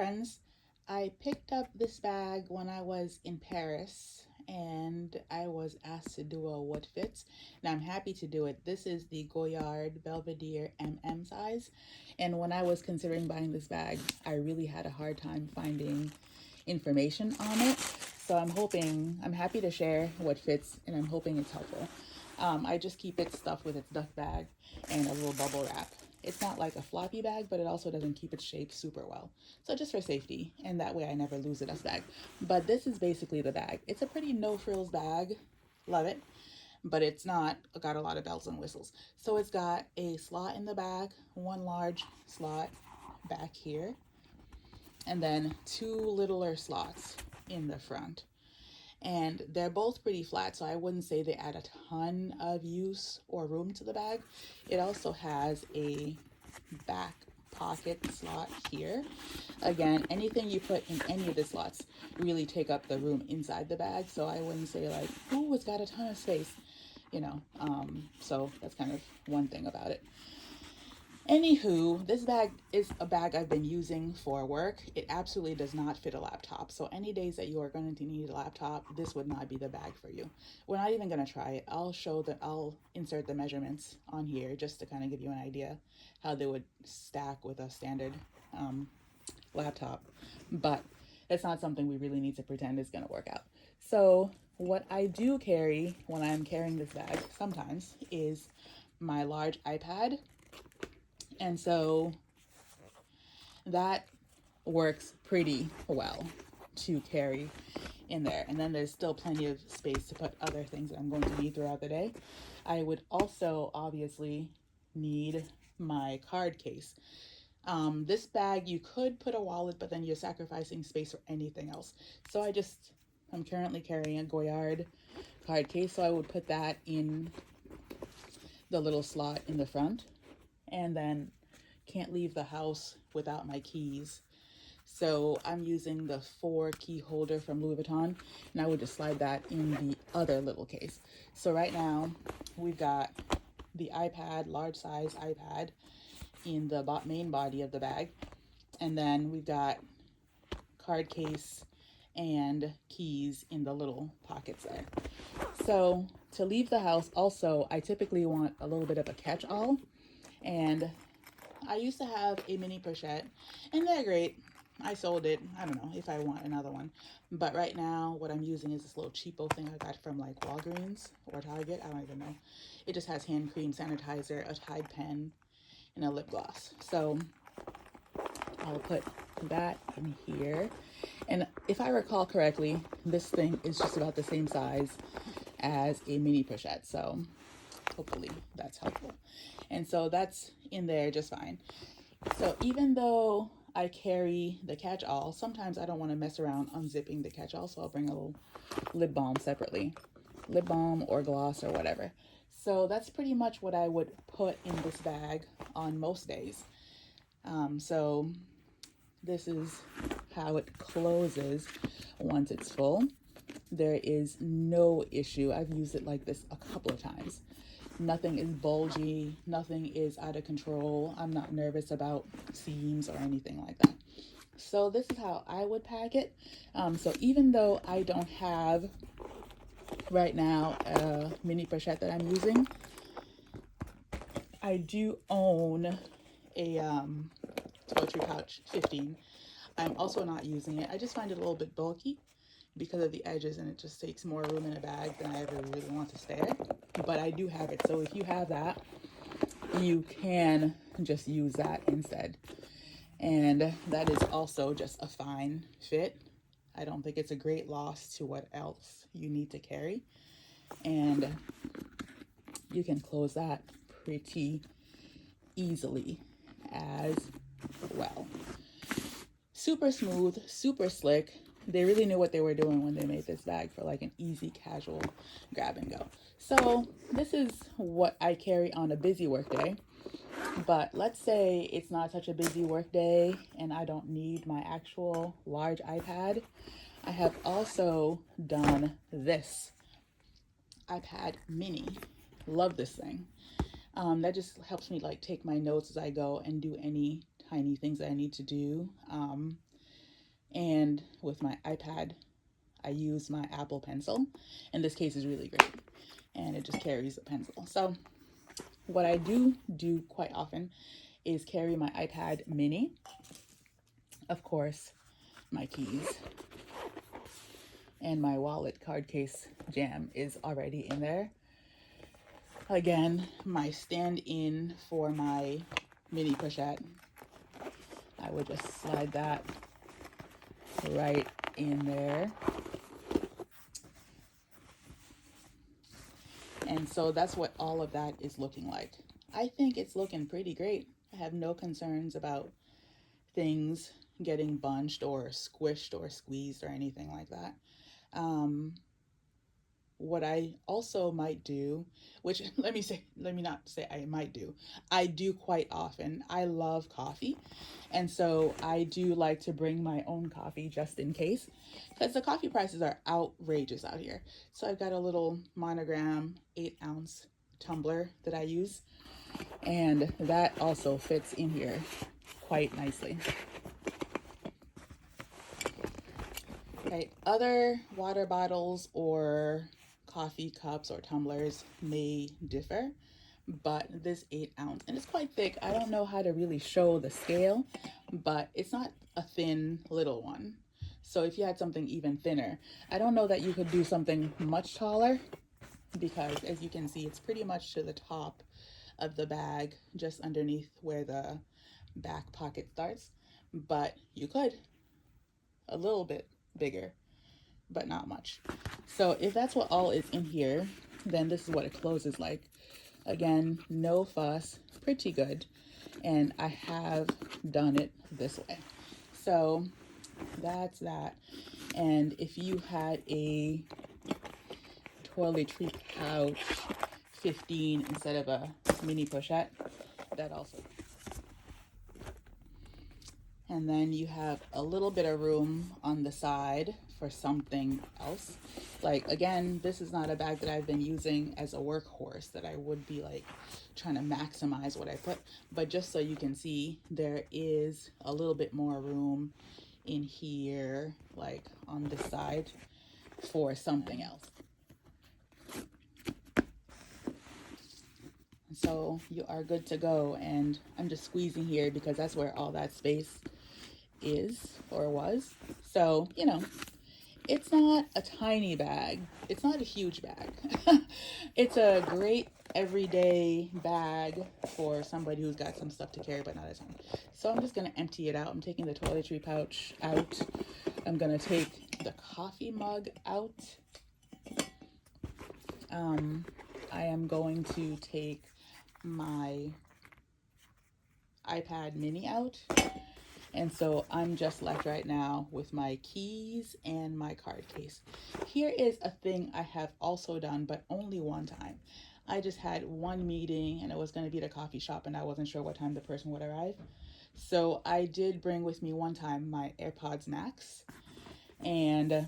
friends. I picked up this bag when I was in Paris and I was asked to do a what fits. And I'm happy to do it. This is the Goyard Belvedere size. And when I was considering buying this bag, I really had a hard time finding information on it. So I'm happy to share what fits and I'm hoping it's helpful. I just keep it stuffed with its duck bag and a little bubble wrap. It's not like a floppy bag, but it also doesn't keep its shape super well. So just for safety, and that way I never lose it as bag. But this is basically the bag. It's a pretty no frills bag. Love it. But it's not got a lot of bells and whistles. So it's got a slot in the back, one large slot back here, and then two littler slots in the front. And they're both pretty flat, so I wouldn't say they add a ton of use or room to the bag. It also has a back pocket slot here. Again, anything you put in any of the slots really take up the room inside the bag, so I wouldn't say like, oh, it's got a ton of space, you know. So that's kind of one thing about it. Anywho, this bag is a bag I've been using for work. It absolutely does not fit a laptop. So any days that you are going to need a laptop, this would not be the bag for you. We're not even going to try it. I'll insert the measurements on here just to kind of give you an idea how they would stack with a standard laptop. But it's not something we really need to pretend is going to work out. So what I do carry when I'm carrying this bag sometimes is my large iPad, and so that works pretty well to carry in there. And then there's still plenty of space to put other things that I'm going to need throughout the day. I would also obviously need my card case. This bag, you could put a wallet, but then you're sacrificing space for anything else. So I'm currently carrying a Goyard card case, so I would put that in the little slot in the front. And then can't leave the house without my keys. So I'm using the 4 key holder from Louis Vuitton, and I would just slide that in the other little case. So right now we've got the iPad, large size iPad, in the main body of the bag. And then we've got card case and keys in the little pockets there. So to leave the house, also, I typically want a little bit of a catch-all. And I used to have a mini pochette, and they're great. I sold it. I don't know if I want another one. But right now, what I'm using is this little cheapo thing I got from like Walgreens or Target. I don't even know. It just has hand cream, sanitizer, a Tide pen, and a lip gloss. So I'll put that in here. And if I recall correctly, this thing is just about the same size as a mini pochette. So hopefully that's helpful. And so that's in there just fine. So even though I carry the catch-all, sometimes I don't want to mess around unzipping the catch-all, so I'll bring a little lip balm separately. Lip balm or gloss or whatever. So that's pretty much what I would put in this bag on most days. So this is how it closes once it's full. There is no issue. I've used it like this a couple of times. Nothing is bulgy, nothing is out of control. I'm not nervous about seams or anything like that. So this is how I would pack it. So even though I don't have right now a mini pochette that I'm using, I do own a toiletry pouch 15. I'm also not using it. I just find it a little bit bulky because of the edges, and it just takes more room in a bag than I ever really want to spare. But I do have it, so if you have that, you can just use that instead. And that is also just a fine fit. I don't think it's a great loss to what else you need to carry. And you can close that pretty easily as well. Super smooth, super slick. They really knew what they were doing when they made this bag for like an easy, casual grab and go. So this is what I carry on a busy work day. But let's say it's not such a busy work day and I don't need my actual large iPad. I have also done this iPad mini. Love this thing. That just helps me like take my notes as I go and do any tiny things that I need to do. And with my iPad, I use my Apple Pencil. In this case, is really great, and it just carries a pencil. So what I do quite often is carry my iPad mini. Of course, my keys and my wallet card case jam is already in there. Again, my stand-in for my mini pochette, I would just slide that right in there. And so that's what all of that is looking like. I think it's looking pretty great. I have no concerns about things getting bunched or squished or squeezed or anything like that. What I also might do, which let me not say I might do, I do quite often. I love coffee. And so I do like to bring my own coffee just in case, because the coffee prices are outrageous out here. So I've got a little Monogram 8-ounce tumbler that I use, and that also fits in here quite nicely. Okay, other water bottles or coffee cups or tumblers may differ, but this 8-ounce, and it's quite thick. I don't know how to really show the scale, but it's not a thin little one. So if you had something even thinner, I don't know that you could do something much taller, because as you can see, it's pretty much to the top of the bag, just underneath where the back pocket starts. But you could a little bit bigger, but not much. So if that's what all is in here, then this is what it closes like. Again, no fuss, pretty good. And I have done it this way. So that's that. And if you had a toiletry pouch 15 instead of a mini pochette, that also. And then you have a little bit of room on the side for something else. Like, again, this is not a bag that I've been using as a workhorse, that I would be like trying to maximize what I put. But just so you can see, there is a little bit more room in here, like on this side, for something else. So you are good to go. And I'm just squeezing here because that's where all that space is or was. So, you know, it's not a tiny bag. It's not a huge bag. It's a great everyday bag for somebody who's got some stuff to carry but not a ton. So I'm just going to empty it out. I'm taking the toiletry pouch out. I'm going to take the coffee mug out. I am going to take my iPad mini out. And so I'm just left right now with my keys and my card case. Here is a thing I have also done, but only one time. I just had one meeting and it was going to be at a coffee shop and I wasn't sure what time the person would arrive. So I did bring with me one time my AirPods Max, and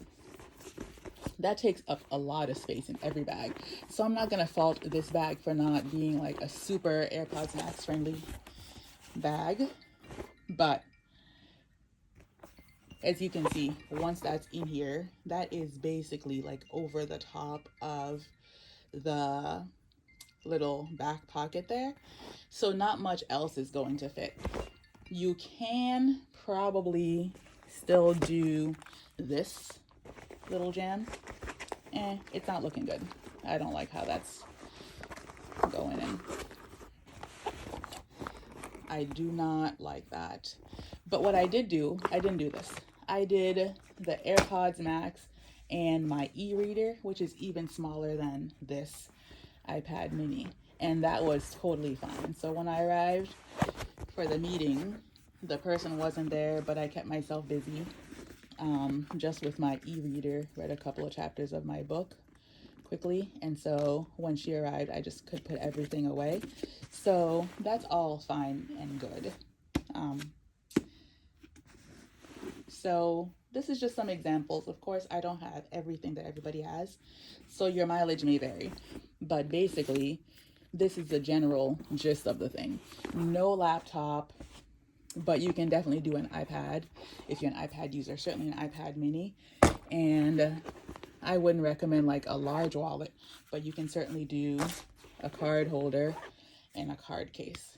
that takes up a lot of space in every bag. So I'm not going to fault this bag for not being like a super AirPods Max friendly bag, but as you can see, once that's in here, that is basically like over the top of the little back pocket there. So not much else is going to fit. You can probably still do this little jam. It's not looking good. I don't like how that's going in. I do not like that. But what I did do, I didn't do this. I did the AirPods Max and my e-reader, which is even smaller than this iPad mini. And that was totally fine. So when I arrived for the meeting, the person wasn't there, but I kept myself busy just with my e-reader, read a couple of chapters of my book quickly. And so when she arrived, I just could put everything away. So that's all fine and good. So this is just some examples. Of course, I don't have everything that everybody has, so your mileage may vary. But basically, this is the general gist of the thing. No laptop, but you can definitely do an iPad if you're an iPad user, certainly an iPad mini. And I wouldn't recommend like a large wallet, but you can certainly do a card holder and a card case.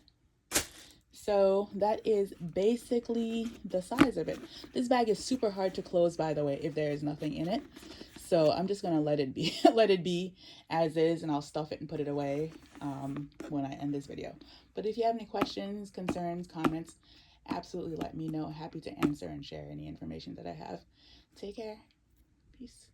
So that is basically the size of it. This bag is super hard to close, by the way, if there is nothing in it. So I'm just gonna let it be, let it be as is, and I'll stuff it and put it away when I end this video. But if you have any questions, concerns, comments, absolutely let me know. Happy to answer and share any information that I have. Take care. Peace.